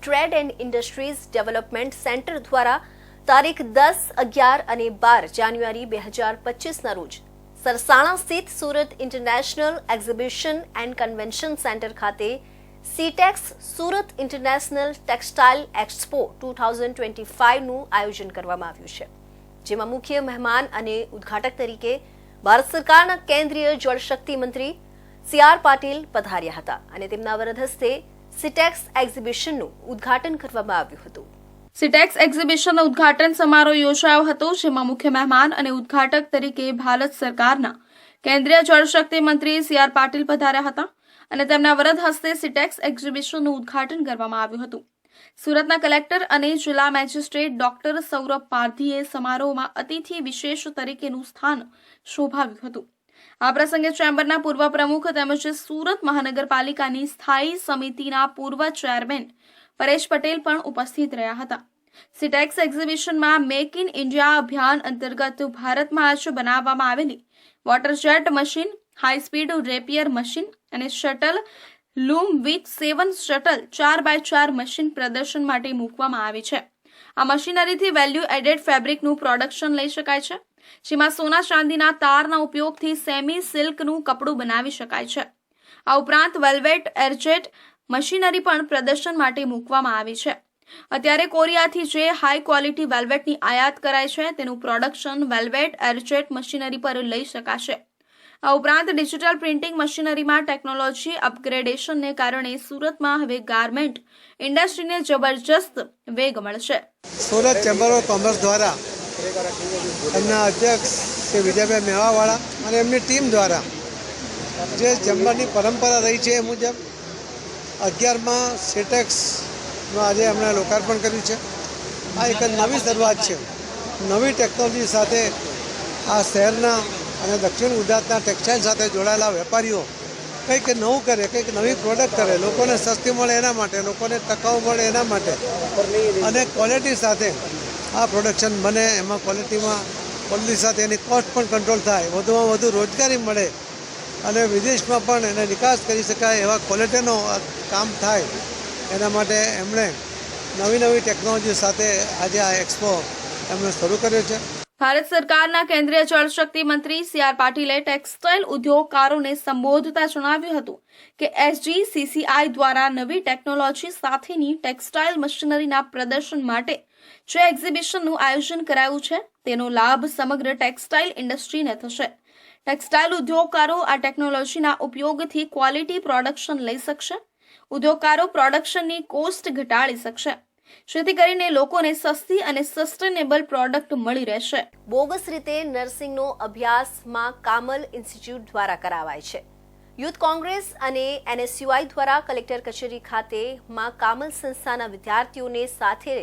Trade and industries development centre દ્વારા તારીખ 10, 11 અને 12 જાન્યુઆરી 2025ના રોજ સરસાણા સ્થિત Surat international exhibition and convention centre ખાતે Sitex Surat international textile expo 2025નું આયોજન કરવામાં આવ્યું છે, જેમાં મુખ્ય મહેમાન અને ઉદ્ઘાટક તરીકે ભારત સરકારના કેન્દ્રીય જળશક્તિ મંત્રી CR પાટીલ પધાર્યા હતા અને તેમના વરદ હસ્તે સીટેક્સ એક્ઝિબિશનનું ઉદ્ઘાટન કરવામાં આવ્યું હતું. સીટેક્સ એક્ઝિબિશનનો ઉદ્ઘાટન સમારોહ યોજાયો હતો, જેમાં મુખ્ય મહેમાન અને ઉદ્ઘાટક તરીકે ભારત સરકારના કેન્દ્રીય જળશક્તિ મંત્રી CR પાટીલ પધાર્યા હતા અને તેમના વરદ હસ્તે સીટેક્સ એક્ઝિબિશનનું ઉદ્ઘાટન કરવામાં આવ્યું હતું. સુરતના કલેક્ટર અને જિલ્લા મેજિસ્ટ્રેટ ડોક્ટર સૌરભ પારધીએ સમારોહમાં અતિથિ વિશેષ તરીકેનું સ્થાન શોભાવ્યું હતું. આ પ્રસંગે ચેમ્બરના પૂર્વ પ્રમુખ તેમજ સુરત મહાનગરપાલિકાની સ્થાયી સમિતિના પૂર્વ ચેરમેન પરેશ પટેલ પણ ઉપસ્થિત રહ્યા હતા. સીટેક્સ એક્ઝિબિશનમાં મેક ઇન ઇન્ડિયા અભિયાન અંતર્ગત ભારતમાં જ બનાવવામાં આવેલી water jet machine, high speed rapier machine અને શટલ લૂમ વિથ 7 શટલ 4x4 મશીન પ્રદર્શન માટે મૂકવામાં આવી છે. આ મશીનરીથી વેલ્યુ એડેડ ફેબ્રિકનું પ્રોડક્શન લઈ શકાય છે, જેમાં સોના ચાંદીના તારના ઉપયોગથી સેમી સિલ્કનું કપડું બનાવી શકાય છે. આ ઉપરાંત વેલ્વેટ એરજેટ મશીનરી પણ પ્રદર્શન માટે મૂકવામાં આવી છે. અત્યારે કોરિયાથી જે હાઈ ક્વોલિટી વેલ્વેટની આયાત કરાય છે, તેનું પ્રોડક્શન વેલ્વેટ એરજેટ મશીનરી પર લઈ શકાશે. આ ઉપરાંત ડિજિટલ પ્રિન્ટિંગ મશીનરીમાં ટેકનોલોજી અપગ્રેડેશનને કારણે સુરતમાં હવે ગાર્મેન્ટ ઇન્ડસ્ટ્રીને જબરજસ્ત વેગ મળશે. સુરત ચેમ્બર ઓફ કોમર્સ દ્વારા એમના અધ્યક્ષ શ્રી વિજયભાઈ મેવાવાળા અને એમની ટીમ દ્વારા જે ચેમ્બરની પરંપરા રહી છે એ મુજબ 11માં સીટેક્સનું આજે એમણે લોકાર્પણ કર્યું છે. આ એક નવી શરૂઆત છે. નવી ટેકનોલોજી સાથે આ શહેરના અને દક્ષિણ ગુજરાતના ટેક્સટાઇલ સાથે જોડાયેલા વેપારીઓ કંઈક નવું કરે, કંઈક નવી પ્રોડક્ટ કરે, લોકોને સસ્તી મળે એના માટે, લોકોને ટકાઉ મળે એના માટે અને ક્વોલિટી સાથે આ પ્રોડક્શન બને, એમાં ક્વોલિટી સાથે એની કોસ્ટ પણ કંટ્રોલ થાય, વધુમાં વધુ રોજગારી મળે અને વિદેશમાં પણ એને નિકાસ કરી શકાય એવા ક્વોલિટીનો કામ થાય, એના માટે એમણે નવી ટેકનોલોજી સાથે આજે આ એક્સપો એમણે શરૂ કર્યો છે. ભારત સરકારના કેન્દ્રીય જળશક્તિ મંત્રી CR પાટીલે ટેક્સટાઇલ ઉદ્યોગકારોને સંબોધતા જણાવ્યું હતું કે SGCCI દ્વારા નવી ટેકનોલોજી સાથેની ટેક્સટાઇલ મશીનરીના પ્રદર્શન માટે જે એક્ઝિબિશનનું આયોજન કરાયું છે, તેનો લાભ સમગ્ર ટેક્સટાઇલ ઇન્ડસ્ટ્રીને થશે. ટેક્સટાઇલ ઉદ્યોગકારો આ ટેકનોલોજીના ઉપયોગથી ક્વોલિટી પ્રોડક્શન લઈ શકશે. ઉદ્યોગકારો પ્રોડક્શનની કોસ્ટ ઘટાડી શકશે, જેથી કરીને લોકોને સસ્તી અને સસ્ટેનેબલ પ્રોડક્ટ મળી રહેશે. બોગસ રીતે નર્સિંગનો અભ્યાસ માં કામલ ઇન્સ્ટિટ્યૂટ દ્વારા કરાવાય છે. યુથ કોંગ્રેસ અને NSUI દ્વારા કલેક્ટર કચેરી ખાતે માં કામલ સંસ્થાના વિદ્યાર્થીઓને સાથે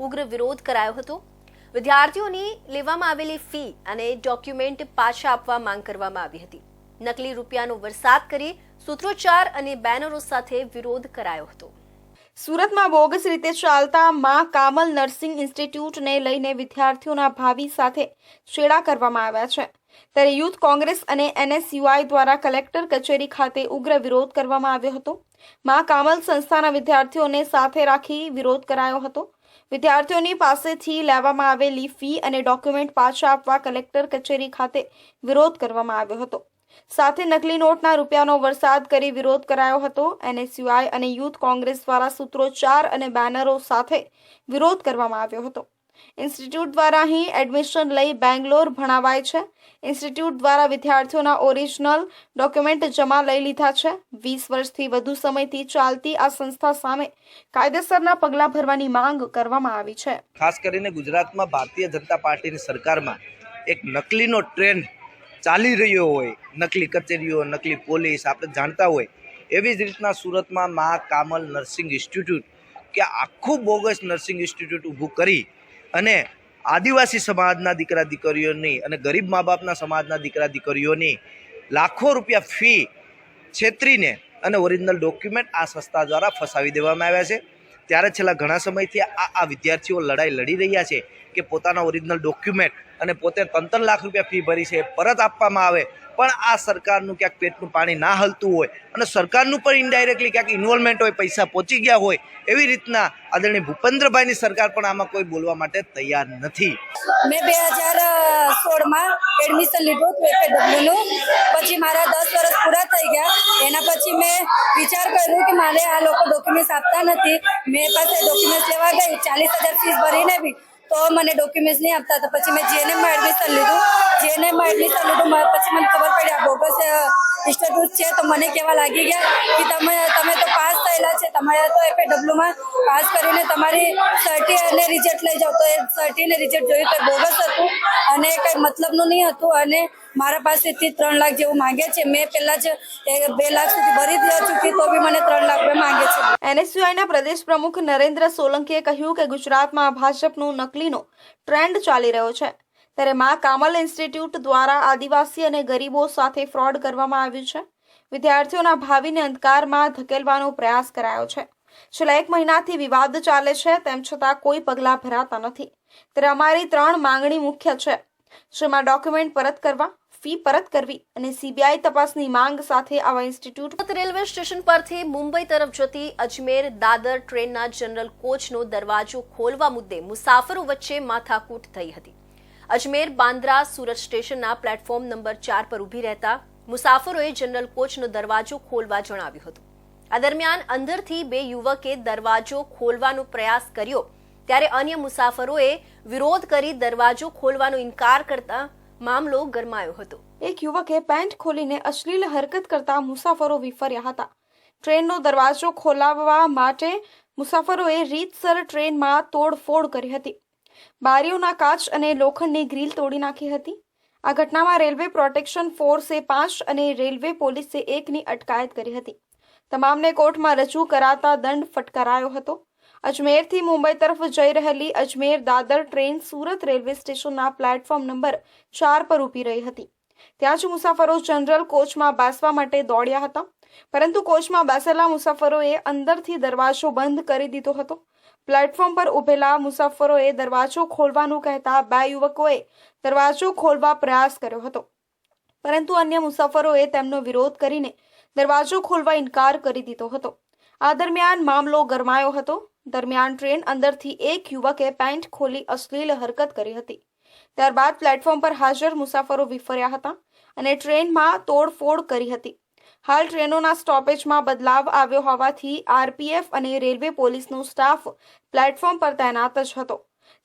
ઉગ્ર વિરોધ કરાયો હતો. વિદ્યાર્થીઓની લેવામાં આવેલી ફી અને ડોક્યુમેન્ટ પાછા આપવા માંગ કરવામાં આવી હતી. નકલી રૂપિયાનો વરસાદ કરી સૂત્રોચ્ચાર અને બેનરો સાથે વિરોધ કરાયો હતો. સુરતમાં બોગસ રીતે ચાલતા માં કામલ નર્સિંગ ઇન્સ્ટિટ્યૂટને લઈને વિદ્યાર્થીઓના ભાવિ સાથે છેડા કરવામાં આવ્યા છે. ત્યારે યુથ કોંગ્રેસ અને NSUI દ્વારા કલેક્ટર કચેરી ખાતે ઉગ્ર વિરોધ કરવામાં આવ્યો હતો. માં કામલ સંસ્થાના વિદ્યાર્થીઓને સાથે રાખી વિરોધ કરાયો હતો. વિદ્યાર્થીઓની પાસેથી લેવામાં આવેલી ફી અને ડોક્યુમેન્ટ પાછા આપવા કલેક્ટર કચેરી ખાતે વિરોધ કરવામાં આવ્યો હતો. સાથે નકલી નોટના રૂપિયાનો વરસાદ કરી વિરોધ કરાયો હતો. NSUI અને યુથ કોંગ્રેસ દ્વારા સૂત્રોચ્ચાર અને બેનરો સાથે વિરોધ કરવામાં આવ્યો હતો. ઇન્સ્ટિટ્યૂટ દ્વારા અહીં એડમિશન લઈ બેંગ્લોર ભણાવાય છે. ઇન્સ્ટિટ્યૂટ દ્વારા વિદ્યાર્થીઓના ઓરિજિનલ ડોક્યુમેન્ટ જમા લઈ લીધા છે. 20 વર્ષથી વધુ સમયથી ચાલતી આ સંસ્થા સામે કાયદેસરના પગલાં ભરવાની માંગ કરવામાં આવી છે. ખાસ કરીને ગુજરાતમાં ભારતીય જનતા પાર્ટીની સરકારમાં એક નકલીનો ટ્રેન્ડ ચાલી રહ્યો હોય, નકલી કચેરીઓ, નકલી પોલીસ આપણે જાણતા હોય, એવી જ રીતના સુરતમાં માં કામલ નર્સિંગ ઇન્સ્ટિટ્યૂટ કે આખું બોગસ નર્સિંગ ઇન્સ્ટિટ્યૂટ ઊભું કરી અને આદિવાસી સમાજના દીકરા દીકરીઓની અને ગરીબ મા બાપના સમાજના દીકરા દીકરીઓની લાખો રૂપિયા ફી છેતરીને અને ઓરિજિનલ ડોક્યુમેન્ટ આ સંસ્થા દ્વારા ફસાવી દેવામાં આવ્યા છે. ત્યારે છેલ્લા ઘણા સમયથી આ વિદ્યાર્થીઓ લડાઈ લડી રહ્યા છે કે પોતાના ઓરિજિનલ ડોક્યુમેન્ટ અને પોતે 3 લાખ રૂપિયા ફી ભરી છે પરત આપવામાં આવે પણ આ સરકારનું ક્યાંક પેટનું પાણી ના હલતું હોય અને સરકારનું પણ ઇનડાયરેક્ટલી ક્યાંક ઇન્વોલ્વમેન્ટ હોય, પૈસા પહોંચી ગયા હોય, એવી રીતના આદરણીય ભૂપેન્દ્રભાઈની સરકાર પણ આમાં કોઈ બોલવા માટે તૈયાર નથી. મેં 2016માં એડમિશન લીધું FAWનું. પછી મારા 10 વર્ષ પૂરા થઈ ગયા. એના પછી મેં વિચાર કર્યો કે મારે આ લોકો ડોક્યુમેન્ટ્સ આપતા નથી. મેં પાસે ડોક્યુમેન્ટ્સ લેવા ગઈ, 40,000 ફીસ ભરીને બી તો મને ડોક્યુમેન્ટ્સ નહીં આપતા. તો પછી મેં GNMમાં એડમિશન લીધું. GNMમાં એડમિશન લીધું પછી મને ખબર પડી આ બોગસ ઇન્સ્ટિટ્યૂટ છે. તો મને કહેવા લાગી ગયા કે તમે તો પાસ થયેલા છે, તમારે તો FAWમાં પાસ કરીને તમારી સર્ટી અને રિઝલ્ટ લઈ જાઓ. તો એ સર્ટી ને રિઝલ્ટ જોયું તો બોગસ હતું અને કંઈ મતલબનું નહીં હતું અને મારા પાસેથી 3 લાખ જેવું માંગે છે. મેં પહેલાં જ 2 લાખ સુધી ભરી ચૂકી તો બી મને 3 લાખ રૂપિયા માંગે છે. NSUIના પ્રદેશ પ્રમુખ નરેન્દ્ર સોલંકીએ કહ્યું કે ગુજરાતમાં ભાજપનું નકલીનો ટ્રેન્ડ ચાલી રહ્યો છે, ત્યારે મા કામલ ઇન્સ્ટિટ્યૂટ દ્વારા આદિવાસી અને ગરીબો સાથે ફ્રોડ કરવામાં આવ્યું છે. વિદ્યાર્થીઓના ભાવિને અંધકારમાં ધકેલવાનો પ્રયાસ કરાયો છે. છેલ્લા 1 મહિનાથી વિવાદ ચાલે છે, તેમ છતાં કોઈ પગલાં ભરાતા નથી. ત્યારે અમારી 3 માંગણી મુખ્ય છે, જેમાં ડોક્યુમેન્ટ પરત કરવા, ફી પરત કરવી અને CBI તપાસની માંગ સાથે આવા ઇન્સ્ટિટ્યૂટ. રેલવે સ્ટેશન પરથી મુંબઈ તરફ જતી અજમેર દાદર ટ્રેનના જનરલ કોચનો દરવાજો ખોલવા મુદ્દે મુસાફરો વચ્ચે માથાકૂટ થઈ હતી. અજમેર બાંદ્રા સુરત સ્ટેશનના પ્લેટફોર્મ નંબર 4 પર ઊભી રહેતા મુસાફરોએ જનરલ કોચનો દરવાજો ખોલવા જણાવ્યું હતું. આ દરમિયાન અંદરથી 2 યુવકે દરવાજો ખોલવાનો પ્રયાસ કર્યો, ત્યારે અન્ય મુસાફરોએ વિરોધ કરી દરવાજો ખોલવાનો ઇનકાર કરતા મામલો ગરમાયો હતો. એક યુવકે પેન્ટ ખોલીને અશ્લીલ હરકત કરતા મુસાફરો વિફર્યા હતા. ટ્રેનનો દરવાજો ખોલાવવા માટે મુસાફરોએ રીતસર ટ્રેનમાં તોડફોડ કરી હતી. બારીઓના કાચ અને લોખંડની ગ્રીલ તોડી નાખી હતી. આ ઘટનામાં રેલવે પ્રોટેક્શન ફોર્સે 5 અને રેલવે પોલીસે 1ની અટકાયત કરી હતી. તમામને કોર્ટમાં રજૂ કરાતા દંડ ફટકારાયો હતો. અજમેરથી મુંબઈ તરફ જઈ રહેલી અજમેર દાદર ટ્રેન સુરત રેલવે સ્ટેશનના પ્લેટફોર્મ નંબર 4 પર ઊભી રહી હતી. ત્યાં જ મુસાફરો જનરલ કોચમાં બેસવા માટે દોડ્યા હતા, પરંતુ કોચમાં બેસેલા મુસાફરોએ અંદરથી દરવાજો બંધ કરી દીધો હતો. પ્લેટફોર્મ પર ઊભેલા મુસાફરોએ દરવાજો ખોલવાનું કહેતા 2 યુવકોએ દરવાજો ખોલવા પ્રયાસ કર્યો હતો, પરંતુ અન્ય મુસાફરોએ તેમનો વિરોધ કરીને દરવાજો ખોલવા ઇનકાર કરી દીધો હતો. આ દરમિયાન મામલો ગરમાયો હતો. દરમિયાન ટ્રેન અંદરથી એક યુવકે પેન્ટ ખોલી અશ્લીલ હરકત કરી હતી. ત્યારબાદ પ્લેટફોર્મ પર હાજર મુસાફરો વિફર્યા હતા અને ટ્રેનમાં તોડફોડ કરી હતી. હાલ ટ્રેનોના સ્ટોપેજમાં બદલાવ આવ્યો હોવાથી RPF અને રેલવે પોલીસનો સ્ટાફ પ્લેટફોર્મ પર તૈનાત જ હતો.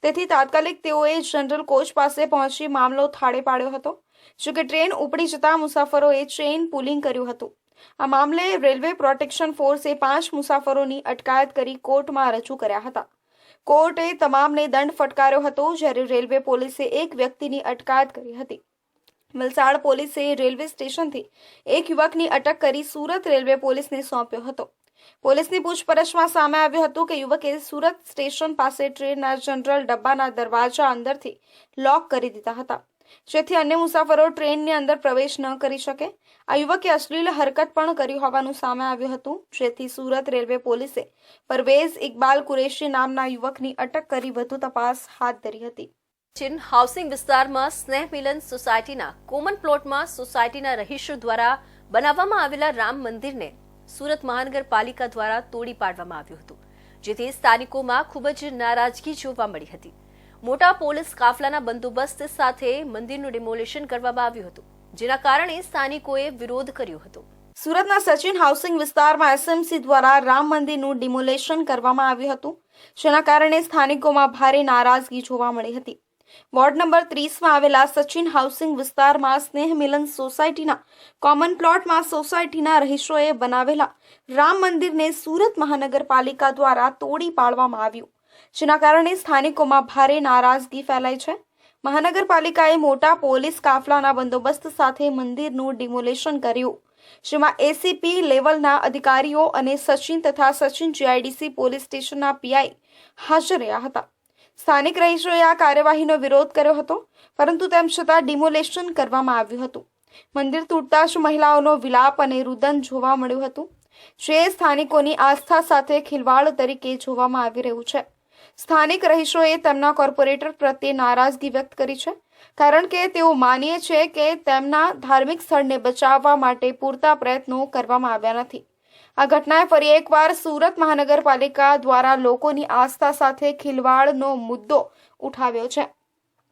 તેથી તાત્કાલિક તેઓએ જનરલ કોચ પાસે પહોંચી મામલો થાળે પાડ્યો હતો. જોકે ટ્રેન ઉપડી જતા મુસાફરોએ ચેઇન પુલિંગ કર્યું હતું. આ મામલે રેલવે પ્રોટેક્શન ફોર્સે 5 મુસાફરોની અટકાયત કરી કોર્ટમાં રજૂ કર્યા હતા. કોર્ટે તમામને દંડ ફટકાર્યો હતો, જ્યારે રેલવે પોલીસે 1 વ્યક્તિની અટકાયત કરી હતી. વલસાડ પોલીસે રેલવે સ્ટેશનથી 1 યુવકની અટક કરી સુરત રેલવે પોલીસને સોંપ્યો હતો. પોલીસની પૂછપરછમાં સામે આવ્યું હતું કે યુવકે સુરત સ્ટેશન પાસે ટ્રેનના જનરલ ડબ્બાના દરવાજા અંદરથી લોક કરી દીધા હતા, જેથી અન્ય મુસાફરો ટ્રેનની અંદર પ્રવેશ ન કરી શકે. આ યુવકે અશ્લીલ હરકત પણ કરી હોવાનું સામે આવ્યું હતું, જેથી સુરત રેલવે પોલીસે પરવેઝ ઇકબાલ કુરેશી નામના યુવકની અટક કરી વધુ તપાસ હાથ ધરી હતી. હાઉસિંગ વિસ્તારમાં સ્નેહ મિલન સોસાયટીના કોમન પ્લોટમાં સોસાયટીના રહીશો દ્વારા બનાવવામાં આવેલા રામ મંદિરને સુરત મહાનગરપાલિકા દ્વારા તોડી પાડવામાં આવ્યું હતું, જેથી સ્થાનિકોમાં ખૂબ જ નારાજગી જોવા મળી હતી. મોટા પોલીસ કાફલાના બંદોબસ્ત સાથે મંદિરનું ડિમોલિશન કરવામાં આવ્યું હતું, જેના કારણે સ્થાનિકોએ વિરોધ કર્યો હતો. સુરતના સચિન હાઉસિંગ વિસ્તારમાં SMC દ્વારા રામ મંદિરનું ડિમોલિશન કરવામાં આવ્યું હતું, જેના કારણે સ્થાનિકોમાં ભારે નારાજગી જોવા મળી હતી. વોર્ડ નંબર 30માં આવેલા સચિન હાઉસિંગ વિસ્તારમાં સ્નેહ મિલન સોસાયટીના કોમન પ્લોટમાં સોસાયટીના રહીશોએ બનાવેલા રામ મંદિરને સુરત મહાનગરપાલિકા દ્વારા તોડી પાડવામાં આવ્યું, જેના કારણે સ્થાનિકોમાં ભારે નારાજગી ફેલાઈ છે. મહાનગરપાલિકાએ મોટા પોલીસ કાફલાના બંદોબસ્ત સાથે મંદિરનું ડિમોલિશન કર્યું, જેમાં ACP લેવલના અધિકારીઓ અને સચિન તથા સચિન GIDC પોલીસ સ્ટેશનના PI હાજર રહ્યા હતા. સ્થાનિક રહીશોએ આ કાર્યવાહીનો વિરોધ કર્યો હતો, પરંતુ તેમ છતાં ડિમોલેશન કરવામાં આવ્યું હતું. મંદિર તૂટતા જ મહિલાઓનો વિલાપ અને રુદન જોવા મળ્યું હતું, જે સ્થાનિકોની આસ્થા સાથે ખિલવાડ તરીકે જોવામાં આવી રહ્યું છે. સ્થાનિક રહીશોએ તેમના કોર્પોરેટર પ્રત્યે નારાજગી વ્યક્ત કરી છે કારણ કે તેઓ માને છે કે તેમના ધાર્મિક સ્થળને બચાવવા માટે પૂરતા પ્રયત્નો કરવામાં આવ્યા નથી. આ ઘટનાએ ફરી એકવાર સુરત મહાનગરપાલિકા દ્વારા લોકોની આસ્થા સાથે ખિલવાડનો મુદ્દો ઉઠાવ્યો છે.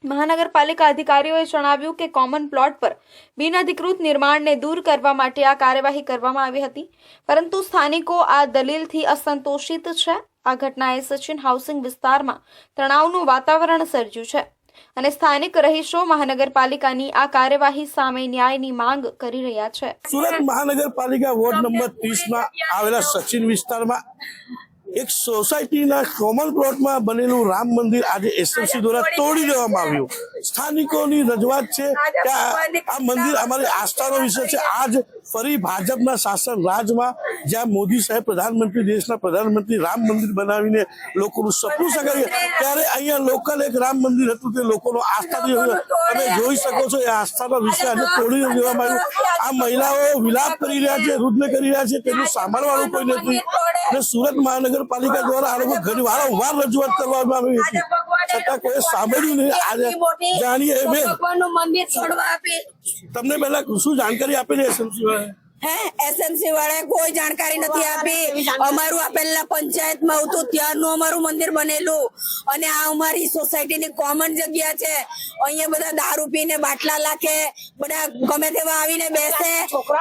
મહાનગરપાલિકા અધિકારીઓએ જણાવ્યું કે કોમન પ્લોટ પર બિનઅધિકૃત નિર્માણને દૂર કરવા માટે આ કાર્યવાહી કરવામાં આવી હતી, પરંતુ સ્થાનિકો આ દલીલથી અસંતોષિત છે. આ ઘટનાએ સચિન હાઉસિંગ વિસ્તારમાં તણાવનું વાતાવરણ સર્જ્યું છે અને સ્થાનિક રહીશો મહાનગરપાલિકાની આ કાર્યવાહી સામે ન્યાયની માંગ કરી રહ્યા છે. સુરત મહાનગરપાલિકા વોર્ડ નંબર 30માં આવેલા સચિન વિસ્તારમાં એક સોસાયટીના કોમન પ્લોટમાં બનેલું રામ મંદિર આજે એસએમસી દ્વારા તોડી દેવામાં આવ્યું. સ્થાનિકોની રજૂઆત છે કે આ મંદિર અમારી આસ્થાનો વિષય છે. આજ ફરી ભાજપના શાસન રાજમાં જ્યાં મોદી સાહેબ પ્રધાનમંત્રી, દેશના પ્રધાનમંત્રી રામ મંદિર બનાવીને લોકોનું સપનું સગાવ્યું, ત્યારે અહીંયા લોકલ એક રામ મંદિર હતું તે લોકોનો આસ્થાથી તમે જોઈ શકો છો એ આસ્થાનો વિષય આજે તોડી દેવામાં આવ્યું. આ મહિલાઓ વિલાપ કરી રહ્યા છે, રુદ્ર કરી રહ્યા છે, તેનું સાંભળવાનું કોઈ નથી. અને સુરત મહાનગરપાલિકા દ્વારા આ લોકો ઘણી વારંવાર રજૂઆત કરવામાં આવી હતી, છતાં કોઈ સાંભળ્યું નહીં. આજે જાણીએ તમને પહેલા શું જાણકારી આપેલી એસએમસી વાળાએ કોઈ જાણકારી નથી આપી. અમારું આ પહેલા પંચાયતમાં હતું ત્યારનું અમારું મંદિર બનેલું અને આ અમારી સોસાયટીની કોમન જગ્યા છે. અહીંયા બધા દારૂ પીને બાટલા લાખે, બધા ગમે તેવા આવીને બેસે.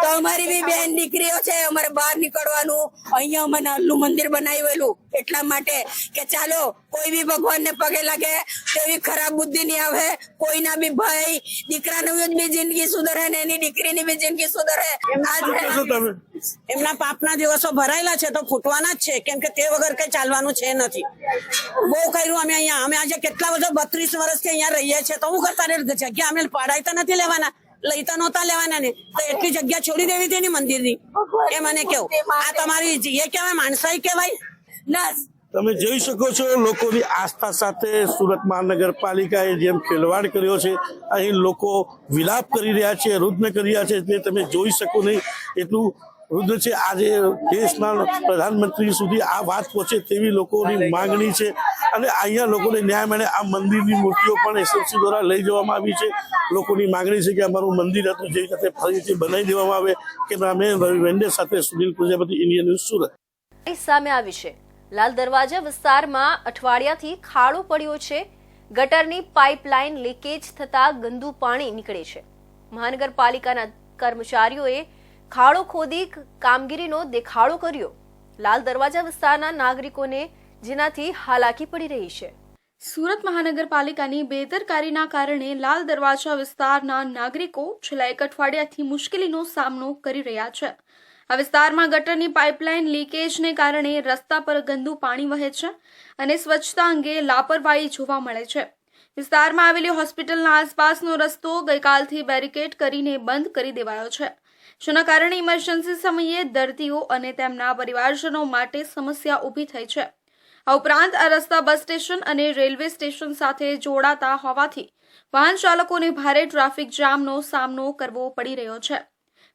તો અમારી બી બેન દીકરીઓ છે, અમારે બહાર નીકળવાનું. અહીંયા અમે નાનું મંદિર બનાવેલું એટલા માટે કે ચાલો કોઈ બી ભગવાનને પગે લાગે તેવી ખરાબ બુદ્ધિ નહીં આવે. કોઈના બી ભાઈ દીકરાની બી જિંદગી સુધરે ને એની દીકરીની બી જિંદગી સુધરે. એમના પાપના દિવસો ભરાયેલા છે તો ફૂટવાના જ છે, કેમ કે તે વગર કઈ ચાલવાનું છે નથી. બહુ કર્યું અમે અહીંયા. અમે આજે કેટલા બધા 32 વર્ષથી અહીંયા રહીએ છીએ, તો હું કરતા જગ્યા અમે પાડાઈ તો નથી લેવાના, લઈ તો નહોતા લેવાના ને, તો એટલી જગ્યા છોડી દેવી હતી મંદિરની. એ મને કેવું આ તમારી એ કહેવાય માણસાઈ કહેવાય ના. તમે જોઈ શકો છો લોકોની આસ્થા સાથે સુરત મહાનગરપાલિકાએ જેમ ખેલવાડ કર્યો છે. અહીં લોકો વિલાપ કરી રહ્યા છે, રુદ્ર કરી રહ્યા છે, તે તમે જોઈ શકો નહીં એટલું રુદ્ર છે. આજે દેશના પ્રધાનમંત્રી સુધી આ વાત પહોંચે તેવી લોકોની માંગણી છે અને અહીંયા લોકોને ન્યાય મળે. આ મંદિરની મૂર્તિઓ પણ એસએમસી દ્વારા લઈ જવામાં આવી છે. લોકોની માંગણી છે કે અમારું મંદિર હતું જે રીતે ફરીથી બનાવી દેવામાં આવે. કે અમે રવિ વેન્ડે સાથે સુનિલ પ્રજાપતિ, ઇન્ડિયન ન્યૂઝ, સુરત. સામે આવી છે લાલ દરવાજા વિસ્તારમાં અઠવાડિયાથી ખાડો પડ્યો છે. ગટરની પાઇપલાઇન લીકેજ થતા ગંદુ પાણી નીકળે છે. મહાનગરપાલિકાના કર્મચારીઓએ ખાડો ખોદી કામગીરીનો દેખાડો કર્યો. લાલ દરવાજા વિસ્તારના નાગરિકોને જેનાથી હાલાકી પડી રહી છે. સુરત મહાનગરપાલિકાની બેદરકારીના કારણે લાલ દરવાજા વિસ્તારના નાગરિકો છેલ્લા એક અઠવાડિયાથી મુશ્કેલીનો સામનો કરી રહ્યા છે. આ વિસ્તારમાં ગટરની પાઇપલાઇન લીકેજને કારણે રસ્તા પર ગંદુ પાણી વહે છે અને સ્વચ્છતા અંગે લાપરવાહી જોવા મળે છે. વિસ્તારમાં આવેલી હોસ્પિટલના આસપાસનો રસ્તો ગઈકાલથી બેરિકેડ કરીને બંધ કરી દેવાયો છે, જેના કારણે ઇમરજન્સી સમયે દર્દીઓ અને તેમના પરિવારજનો માટે સમસ્યા ઊભી થઈ છે. આ ઉપરાંત આ રસ્તા બસ સ્ટેશન અને રેલવે સ્ટેશન સાથે જોડાતા હોવાથી વાહન ચાલકોને ભારે ટ્રાફિક જામનો સામનો કરવો પડી રહ્યો છે.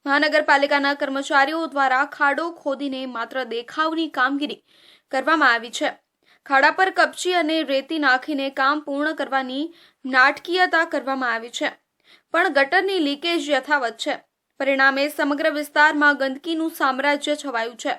મહાનગરપાલિકાના કર્મચારીઓ દ્વારા ખાડો ખોદીને માત્ર દેખાવની કામગીરી કરવામાં આવી છે. ખાડા પર કપચી અને રેતી નાખીને કામ પૂર્ણ કરવાની નાટકીયતા કરવામાં આવી છે, પણ ગટરની લીકેજ યથાવત છે. પરિણામે સમગ્ર વિસ્તારમાં ગંદકીનું સામ્રાજ્ય છવાયું છે.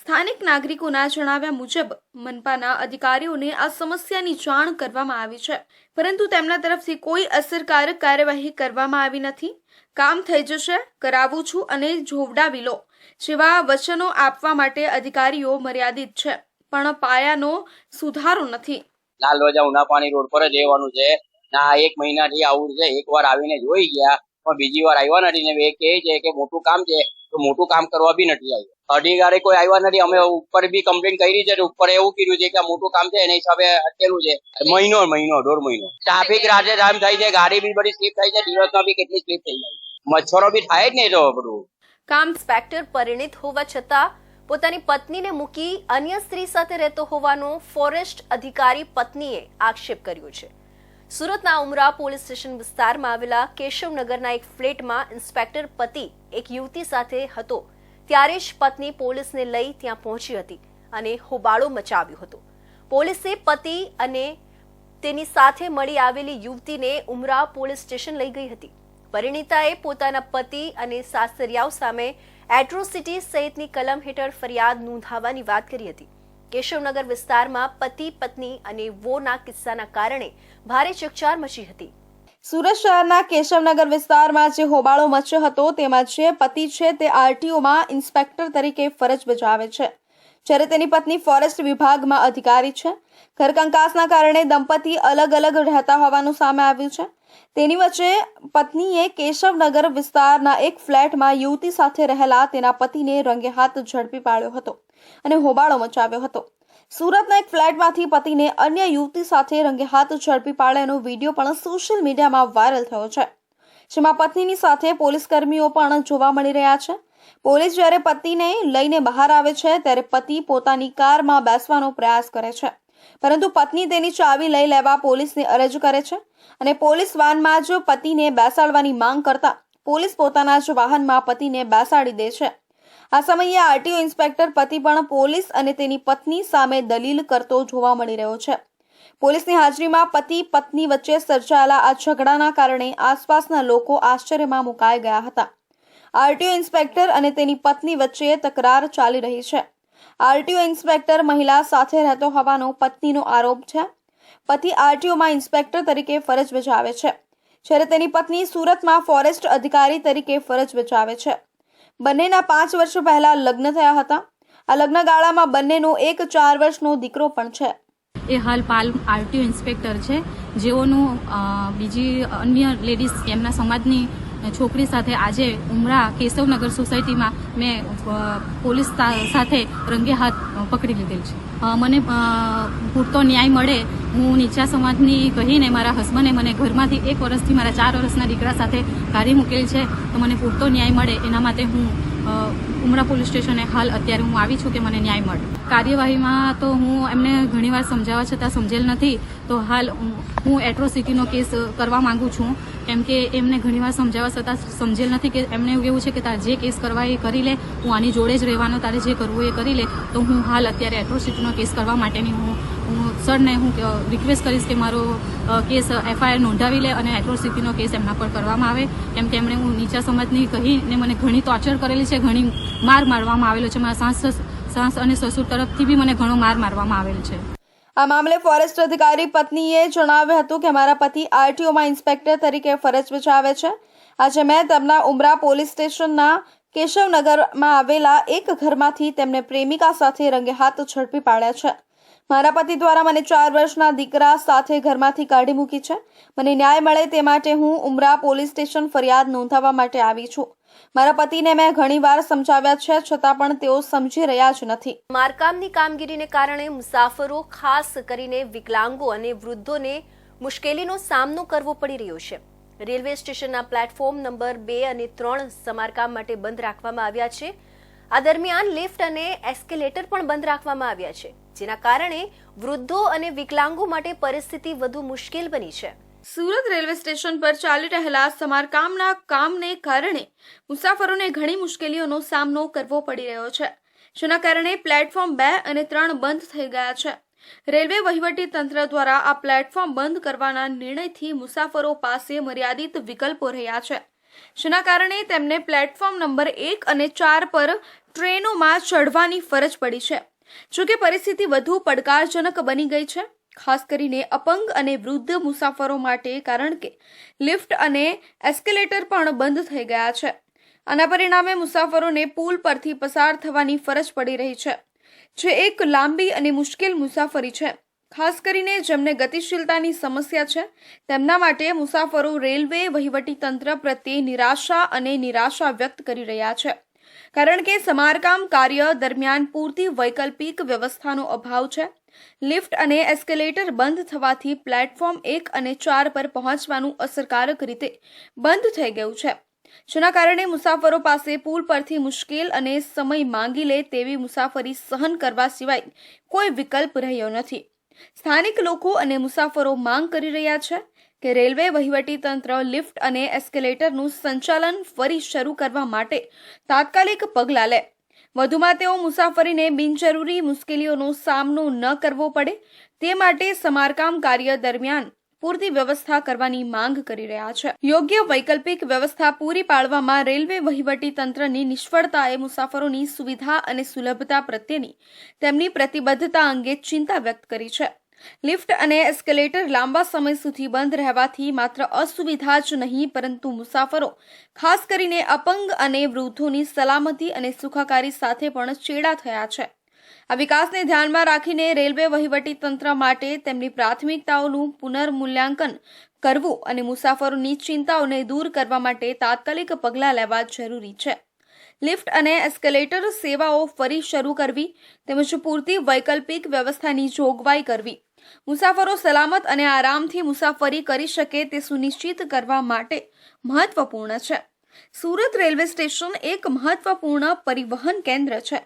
સ્થાનિક નાગરિકોના જણાવ્યા મુજબ મનપાના અધિકારીઓને આ સમસ્યાની જાણ કરવામાં આવી છે, પરંતુ તેમના તરફથી કોઈ અસરકારક કાર્યવાહી કરવામાં આવી નથી. કામ થઈ જશે, કરાવું છું અને જોવડાવી લો જેવા વચનો આપવા માટે અધિકારીઓ મર્યાદિત છે, પણ પાયાનો સુધારો નથી. લાલ દરવાજા ઉનાપાણી રોડ પર જ રહેવાનું છે. ના 1 મહિનાથી આવું છે. એકવાર આવીને જોઈ ગયા પણ બીજી વાર આવ્યા નથી ને એ કહે છે કે મોટું કામ છે તો મોટું કામ કરવા બી નથી આવ્યું. અધિકારી કોઈ આવ્યા નથી. અમે ઉપર બી કમ્પ્લેન કરી છે, ઉપર એવું કીધું છે કે મોટું કામ છે એના હિસાબે અટકેલું છે. મહિનો 1.5 મહિનો ટ્રાફિક રાતે જામ થાય છે, ગાડી બી બધી સ્લીપ થાય છે, દિવસમાં બી કેટલી સ્લીપ થઈ જાય, મચ્છરો બી થાય જ નહીં. તો બધું કામ ઇન્સ્પેક્ટર પરિણીત હોવા છતાં પોતાની પત્નીને મૂકી અન્ય સ્ત્રી સાથે રહેતો હોવાનો ફોરેસ્ટ અધિકારી પત્નીએ આક્ષેપ કર્યો છે. સુરતના ઉમરા પોલીસ સ્ટેશન વિસ્તારમાં આવેલા કેશવનગરના એક ફ્લેટમાં ઇન્સ્પેક્ટર પતિ એક યુવતી સાથે હતો ત્યારે જ પત્ની પોલીસને લઈ ત્યાં પહોંચી હતી અને હોબાળો મચાવ્યો હતો. પોલીસે પતિ અને તેની સાથે મળી આવેલી યુવતીને ઉમરાવ પોલીસ સ્ટેશન લઈ ગઈ હતી. પરિણીતાએ પોતાના પતિ અને સાસરિયાઓ સામે એટ્રોસિટી સહિતની કલમ હેઠળ ફરિયાદ નોંધાવવાની વાત કરી હતી. કેશવનગર વિસ્તારમાં પતિ પત્ની અને વોના કિસ્સાના કારણે ભારે ચકચાર મચી હતી. સુરત શહેરના કેશવનગર વિસ્તારમાં જે હોબાળો મચ્યો હતો તેમાં જે પતિ છે તે આરટીઓમાં ઇન્સ્પેક્ટર તરીકે ફરજ બજાવે છે, જ્યારે તેની પત્ની ફોરેસ્ટ વિભાગમાં અધિકારી છે. ઘરકંકાસના કારણે દંપતી અલગ અલગ રહેતા હોવાનું સામે આવ્યું છે. તેની વચ્ચે પત્નીએ કેશવનગર વિસ્તારના એક ફ્લેટમાં યુવતી સાથે રહેલા તેના પતિને રંગે હાથ ઝડપી પાડ્યો હતો અને હોબાળો મચાવ્યો હતો. સુરતના એક ફ્લેટમાંથી પતિને અન્ય યુવતી સાથે રંગે હાથ ઝડપી પાડ્યાનો વિડીયો પણ સોશિયલ મીડિયામાં વાયરલ થયો છે, જેમાં પત્નીની સાથે પોલીસ કર્મીઓ પણ જોવા મળી રહ્યા છે. પોલીસ જ્યારે પતિને લઈને બહાર આવે છે ત્યારે પતિ પોતાની કારમાં બેસવાનો પ્રયાસ કરે છે, પરંતુ પત્ની તેની ચાવી લઈ લેવા પોલીસને અરજ કરે છે અને પોલીસ વાનમાં જ પતિને બેસાડવાની માંગ કરતા પોલીસ પોતાના જ વાહનમાં પતિને બેસાડી દે છે. આ સમયે આરટીઓ ઇન્સ્પેક્ટર પતિ પણ પોલીસ અને તેની પત્ની સામે દલીલ કરતો જોવા મળી રહ્યો છે. પોલીસની હાજરીમાં પતિ પત્ની વચ્ચે સર્જાયેલા આ ઝઘડાના કારણે આસપાસના લોકો આશ્ચર્યમાં મુકાઈ ગયા હતા. આરટીઓ ઇન્સ્પેક્ટર અને તેની પત્ની વચ્ચે તકરાર ચાલી રહી છે. આરટીઓ ઇન્સ્પેક્ટર મહિલા સાથે રહેતો હોવાનો પત્નીનો આરોપ છે. પતિ આરટીઓમાં ઇન્સ્પેક્ટર તરીકે ફરજ બજાવે છે, જ્યારે તેની પત્ની સુરતમાં ફોરેસ્ટ અધિકારી તરીકે ફરજ બજાવે છે. બંનેના 5 વર્ષ પહેલા લગ્ન થયા હતા. આ લગ્ન ગાળામાં બંનેનો એક 4 વર્ષનો દીકરો પણ છે. એ હાલ પાલ આરટીઓ ઇન્સ્પેક્ટર છે, જેઓનું બીજી અન્ય લેડીઝ એમના સમાજની છોકરી સાથે આજે ઉમરા કેશવનગર સોસાયટીમાં મેં પોલીસ સાથે રંગે હાથ પકડી લીધેલ છે. મને પૂરતો ન્યાય મળે, હું નીચા સમાજની કહીને મારા હસબન્ડે મને ઘરમાંથી 1 વર્ષથી મારા 4 વર્ષના દીકરા સાથે કાઢી મૂકેલ છે, તો મને પૂરતો ન્યાય મળે એના માટે હું ઉમરા પોલીસ સ્ટેશને હાલ અત્યારે હું આવી છું કે મને ન્યાય મળે. કાર્યવાહીમાં તો હું એમને ઘણીવાર સમજાવવા છતાં સમજેલ નથી, તો હાલ હું એટ્રોસિટીનો કેસ કરવા માંગુ છું, કેમ કે એમને ઘણીવાર સમજાવવા છતાં સમજેલ નથી કે એમને એવું કેવું છે કે તારે જે કેસ કરવા એ કરી લે, હું આની જોડે જ રહેવાનો, તારે જે કરવું એ કરી લે. તો હું હાલ અત્યારે એટ્રોસિટીનો કેસ કરવા માટેની હું સરને હું રિક્વેસ્ટ કરીશ કે મારો કેસ એફઆઈઆર નોંધાવી લે અને એટ્રોસિટીનો કેસ એમના પર કરવામાં આવે, કેમ કે એમણે હું નીચા સમાજની કહીને મને ઘણી ટોર્ચર કરેલી છે, ઘણી માર મારવામાં આવેલો છે. મારા સાસ અને સસુર તરફથી બી મને ઘણો માર મારવામાં આવેલ છે. આ મામલે ફોરેસ્ટ અધિકારી પત્નીએ જણાવ્યું હતું કે મારા પતિ આરટીઓમાં ઇન્સ્પેક્ટર તરીકે ફરજ બજાવે છે. આજે મેં તેમના ઉમરા પોલીસ સ્ટેશનના કેશવનગરમાં આવેલા એક ઘરમાંથી તેમને પ્રેમિકા સાથે રંગે હાથ ઝડપી પાડ્યા છે. મારા પતિ દ્વારા મને 4 વર્ષના દીકરા સાથે ઘરમાંથી કાઢી મૂકી છે. મને ન્યાય મળે તે માટે હું ઉમરા પોલીસ સ્ટેશન ફરિયાદ નોંધાવવા માટે આવી છું. મારા પતિને મેં ઘણીવાર સમજાવ્યા છે, છતાં પણ તેઓ સમજી રહ્યા જ નથી. સમારકામની કામગીરીને કારણે મુસાફરો, ખાસ કરીને વિકલાંગો અને વૃદ્ધોને મુશ્કેલીનો સામનો કરવો પડી રહ્યો છે. રેલવે સ્ટેશનના પ્લેટફોર્મ નંબર 2 અને 3 સમારકામ માટે બંધ રાખવામાં આવ્યા છે. આ દરમિયાન લિફ્ટ અને એસ્કેલેટર પણ બંધ રાખવામાં આવ્યા છે, જેના કારણે વૃદ્ધો અને વિકલાંગો માટે પરિસ્થિતિ વધુ મુશ્કેલ બની છે. સુરત રેલવે સ્ટેશન પર ચાલી રહેલા સમારકામના કામને કારણે મુસાફરોને ઘણી મુશ્કેલીઓનો સામનો કરવો પડી રહ્યો છે, જેના કારણે પ્લેટફોર્મ 2 અને 3 બંધ થઈ ગયા છે. રેલવે વહીવટી તંત્ર દ્વારા આ પ્લેટફોર્મ બંધ કરવાના નિર્ણયથી મુસાફરો પાસે મર્યાદિત વિકલ્પો રહ્યા છે, જેના કારણે તેમને પ્લેટફોર્મ નંબર 1 અને 4 પર ટ્રેનોમાં ચઢવાની ફરજ પડી છે. જોકે પરિસ્થિતિ વધુ પડકારજનક બની ગઈ છે, ખાસ કરીને અપંગ અને વૃદ્ધ મુસાફરો માટે, કારણ કે લિફ્ટ અને એસ્કેલેટર પણ બંધ થઈ ગયા છે. આના પરિણામે મુસાફરોને પુલ પરથી પસાર થવાની ફરજ પડી રહી છે, જે એક લાંબી અને મુશ્કેલ મુસાફરી છે. ખાસ કરીને જેમને ગતિશીલતાની સમસ્યા છે તેમના માટે મુસાફરો રેલવે વહીવટીતંત્ર પ્રત્યે નિરાશા વ્યક્ત કરી રહ્યા છે, કારણ કે સમારકામ કાર્ય દરમિયાન પૂરતી વૈકલ્પિક વ્યવસ્થાનો અભાવ છે. લિફ્ટ અને એસ્કેલેટર બંધ થવાથી પ્લેટફોર્મ 1 અને 4 પર પહોંચવાનું અસરકારક રીતે બંધ થઈ ગયું છે, જેના કારણે મુસાફરો પાસે પુલ પરથી મુશ્કેલ અને સમય માંગી લે તેવી મુસાફરી સહન કરવા સિવાય કોઈ વિકલ્પ રહ્યો નથી. સ્થાનિક લોકો અને મુસાફરો માંગ કરી રહ્યા છે કે રેલવે વહીવટીતંત્ર લિફ્ટ અને એસ્કેલેટરનું સંચાલન ફરી શરૂ કરવા માટે તાત્કાલિક પગલાં લે. વધુમાં તેઓ મુસાફરીને બિનજરૂરી મુશ્કેલીઓનો સામનો ન કરવો પડે તે માટે સમારકામ કાર્ય દરમિયાન પૂરતી વ્યવસ્થા કરવાની માંગ કરી રહ્યા છે. યોગ્ય વૈકલ્પિક વ્યવસ્થા પૂરી પાડવામાં રેલવે વહીવટી તંત્રની નિષ્ફળતાએ મુસાફરોની સુવિધા અને સુલભતા પ્રત્યેની તેમની પ્રતિબદ્ધતા અંગે ચિંતા વ્યક્ત કરી છે. લિફ્ટ અને એસ્કેલેટર લાંબા સમય સુધી બંધ રહેવાથી માત્ર અસુવિધા જ નહીં પરંતુ મુસાફરો, ખાસ કરીને અપંગ અને વૃદ્ધોની સલામતી અને સુખાકારી સાથે પણ ચેડા થયા છે. આ વિકાસને ધ્યાનમાં રાખીને રેલવે વહીવટી તંત્ર માટે તેમની પ્રાથમિકતાઓનું પુનર્મૂલ્યાંકન કરવું અને મુસાફરોની ચિંતાઓને દૂર કરવા માટે તાત્કાલિક પગલાં લેવા જરૂરી છે. લિફ્ટ અને એસ્કેલેટર સેવાઓ ફરી શરૂ કરવી તેમજ પૂરતી વૈકલ્પિક વ્યવસ્થાની જોગવાઈ કરવી, મુસાફરો સલામત અને આરામથી મુસાફરી કરી શકે તે સુનિશ્ચિત કરવા માટે મહત્વપૂર્ણ છે. સુરત રેલવે સ્ટેશન એક મહત્વપૂર્ણ પરિવહન કેન્દ્ર છે,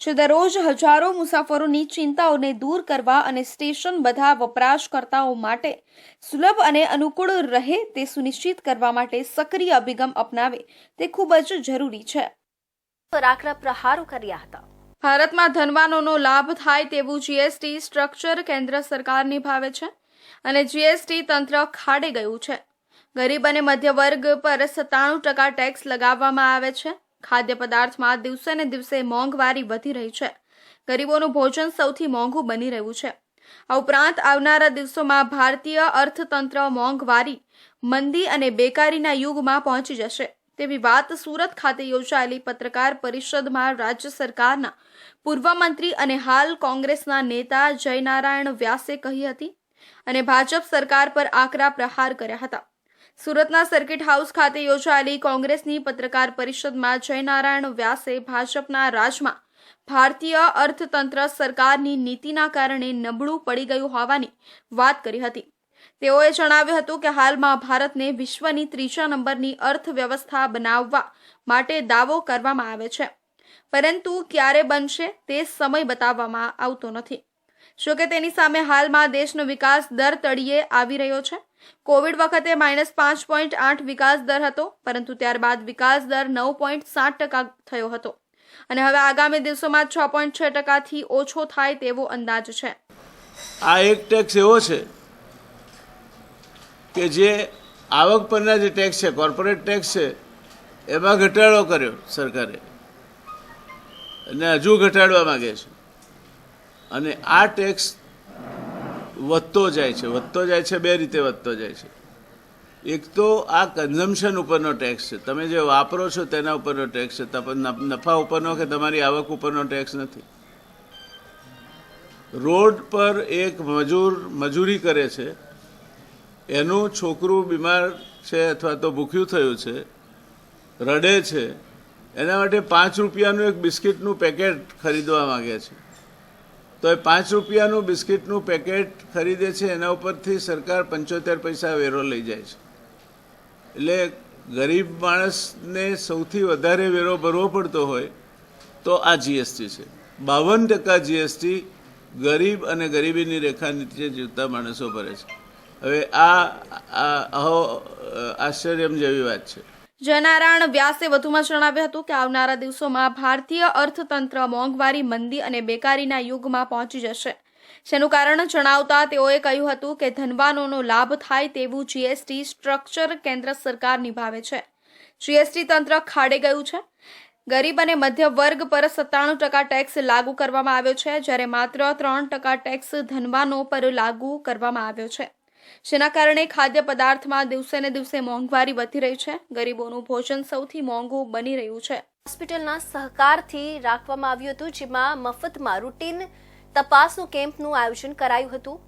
જે દરરોજ હજારો મુસાફરોની ચિંતાઓને દૂર કરવા અને સ્ટેશન બધા વપરાશકર્તાઓ માટે સુલભ અને અનુકૂળ રહે તે સુનિશ્ચિત કરવા માટે સક્રિય અભિગમ અપનાવે તે ખૂબ જ જરૂરી છે. આકરા પ્રહારો કર્યા હતા. ભારતમાં ધનવાનોનો લાભ થાય તેવું જીએસટી સ્ટ્રક્ચર કેન્દ્ર સરકાર નિભાવે છે અને જીએસટી તંત્ર ખાડે ગયું છે. ગરીબ અને મધ્ય વર્ગ પર 97% ટેક્સ લગાવવામાં આવે છે. ખાદ્ય પદાર્થમાં દિવસે ને દિવસે મોંઘવારી વધી રહી છે. ગરીબોનું ભોજન સૌથી મોંઘું બની રહ્યું છે. આ ઉપરાંત આવનારા દિવસોમાં ભારતીય અર્થતંત્ર મોંઘવારી, મંદી અને બેકારીના યુગમાં પહોંચી જશે તેવી વાત સુરત ખાતે યોજાયેલી પત્રકાર પરિષદમાં રાજ્ય સરકારના પૂર્વ મંત્રી અને હાલ કોંગ્રેસના નેતા જયનારાયણ વ્યાસે કહી હતી અને ભાજપ સરકાર પર આકરા પ્રહાર કર્યા હતા. સુરતના સર્કિટ હાઉસ ખાતે યોજાયેલી કોંગ્રેસની પત્રકાર પરિષદમાં જયનારાયણ વ્યાસે ભાજપના રાજમાં ભારતીય અર્થતંત્ર સરકારની નીતિના કારણે નબળું પડી ગયું હોવાની વાત કરી હતી. તેઓએ જણાવ્યું હતું કે હાલમાં ભારતને વિશ્વની 3જા નંબરની અર્થવ્યવસ્થા બનાવવા માટે દાવો કરવામાં આવે છે, પરંતુ ક્યારે બનશે તે સમય બતાવવામાં આવતો નથી. જોકે તેની સામે હાલમાં દેશનો વિકાસ દર તળિયે આવી રહ્યો છે. કોવિડ વખતે -5.8 વિકાસ દર હતો, પરંતુ ત્યારબાદ વિકાસ દર 9.7% થયો હતો અને હવે આગામી દિવસોમાં 6.6%થી ઓછો થાય તેવો અંદાજ છે. આ એક ટેક્સ એવો છે કે જે આવક પરના જે ટેક્સ છે, કોર્પોરેટ ટેક્સ છે, એમાં ઘટાડો કર્યો સરકારે અને હજુ ઘટાડવા માગે છે. અને આ ટેક્સ વધતો જાય છે બે રીતે વધતો જાય છે. એક તો આ કન્ઝમ્પશન ઉપરનો ટેક્સ છે, તમે જે વાપરો છો તેના ઉપરનો ટેક્સ છે, નફા ઉપરનો કે તમારી આવક ઉપરનો ટેક્સ નથી. રોડ પર એક મજૂરી કરે છે, એનું છોકરું બીમાર છે અથવા તો ભૂખ્યું થયું છે, રડે છે, એના માટે 5 રૂપિયાનું એક બિસ્કિટનું પેકેટ ખરીદવા માગે છે, તો એ 5 રૂપિયાનું બિસ્કિટનું પેકેટ ખરીદે છે, એના ઉપરથી સરકાર 75 પૈસા વેરો લઈ જાય છે. એટલે ગરીબ માણસને સૌથી વધારે વેરો ભરવો પડતો હોય તો આ જીએસટી છે. 52% જીએસટી ગરીબ અને ગરીબીની રેખા નીચે જીવતા માણસો ભરે છે. હવે આ આશ્ચર્યમ જેવી વાત છે. જયનારાયણ વ્યાસે વધુમાં જણાવ્યું હતું કે આવનારા દિવસોમાં ભારતીય અર્થતંત્ર મોંઘવારી, મંદી અને બેકારીના યુગમાં પહોંચી જશે, જેનું કારણ જણાવતા તેઓએ કહ્યું હતું કે ધનવાનોનો લાભ થાય તેવું જીએસટી સ્ટ્રક્ચર કેન્દ્ર સરકાર નિભાવે છે. જીએસટી તંત્ર ખાડે ગયું છે. ગરીબ અને મધ્ય વર્ગ પર 97% ટેક્સ લાગુ કરવામાં આવ્યો છે, જ્યારે માત્ર 3% ટેક્સ ધનવાનો પર લાગુ કરવામાં આવ્યો છે, જેના કારણે ખાદ્ય પદાર્થમાં દિવસે ને દિવસે મોંઘવારી વધી રહી છે. ગરીબોનું ભોજન સૌથી મોંઘું બની રહ્યું છે. હોસ્પિટલના સહકારથી રાખવામાં આવ્યું હતું, જેમાં મફતમાં રૂટીન તપાસનું કેમ્પનું આયોજન કરાયું હતું,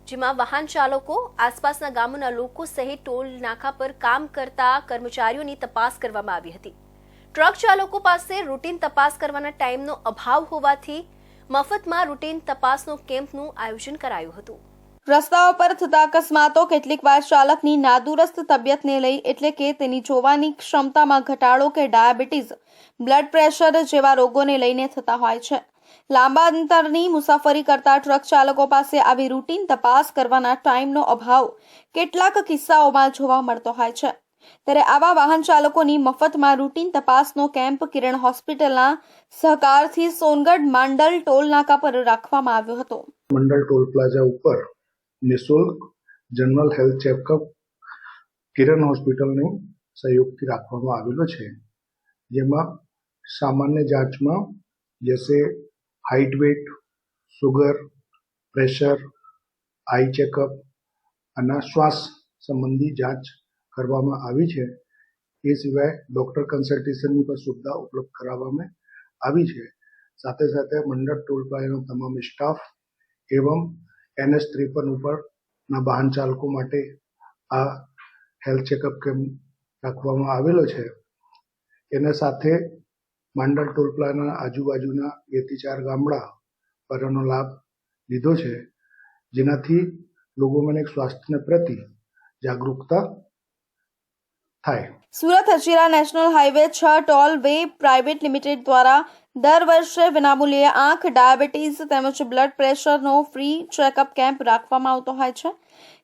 જેમાં વાહન ચાલકો, આસપાસના ગામોના લોકો સહિત ટોલ નાકા પર કામ કરતા કર્મચારીઓની તપાસ કરવામાં આવી હતી. ટ્રક ચાલકો પાસે રૂટીન તપાસ કરવાના ટાઈમનો અભાવ હોવાથી મફતમાં રૂટીન તપાસનો કેમ્પનું આયોજન કરાયું હતું. રસ્તાઓ પર થતા અકસ્માતો કેટલીક વાર ચાલકની નાદુરસ્ત તબિયતને લઈ એટલે કે તેની જોવાની ક્ષમતામાં ઘટાડો કે ડાયાબિટીસ, બ્લડ પ્રેશર જેવા રોગોને લઈને થતા હોય છે. લાંબા અંતરની મુસાફરી કરતા ટ્રક ચાલકો પાસે આવી રૂટીન તપાસ કરવાના ટાઈમનો અભાવ કેટલાક કિસ્સાઓમાં જોવા મળતો હોય છે. ત્યારે આવા વાહન ચાલકોની મફતમાં રૂટીન તપાસનો કેમ્પ કિરણ હોસ્પિટલના સહકારથી સોનગઢ માંડલ ટોલ નાકા પર રાખવામાં આવ્યો હતો. મંડળ ટોલ પ્લાઝા ઉપર નિઃશુલ્ક જનરલ હેલ્થ ચેકઅપ કિરણ હોસ્પિટલને સહયોગથી રાખવામાં આવેલો છે, જેમાં સામાન્ય જાંચમાં જैसे height, weight, sugar, pressure, eye checkup અને શ્વાસ સંબંધી જાંચ કરવામાં આવી છે. એ સિવાય ડૉક્ટર કન્સલ્ટેશનની પણ સુવિધા ઉપલબ્ધ કરાવવામાં આવી છે. સાથે સાથે મંડળ ટોલ પ્લાઝાનો તમામ સ્ટાફ એવં NH53 ઉપરના વાહન ચાલકો માટે આ હેલ્થ ચેકઅપ કેમ્પ રાખવામાં આવેલો છે. એના સાથે માંડલ ટોલ પ્લાઝાના આજુબાજુના 2 થી 4 ગામડા પર એનો લાભ લીધો છે, જેનાથી લોકોમાં એક સ્વાસ્થ્યને પ્રતિ જાગૃતતા થાય. Surat Hazira national highway 6 toll way private limited દ્વારા દર વર્ષે વિનામૂલ્યે આંખ, ડાયાબિટીસ તેમજ બ્લડ પ્રેશરનો ફ્રી ચેકઅપ કેમ્પ રાખવામાં આવતો હોય છે.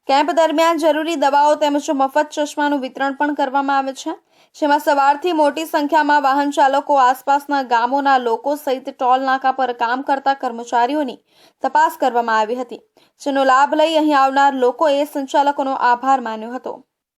કેમ્પ દરમિયાન જરૂરી દવાઓ તેમજ મફત ચશ્માનું વિતરણ પણ કરવામાં આવે છે, જેમાં સવારથી મોટી સંખ્યામાં વાહન ચાલકો, આસપાસના ગામોના લોકો સહિત ટોલ નાકા પર કામ કરતા કર્મચારીઓની તપાસ કરવામાં આવી હતી, જેનો લાભ લઈ અહીં આવનાર લોકોએ સંચાલકોનો આભાર માન્યો હતો.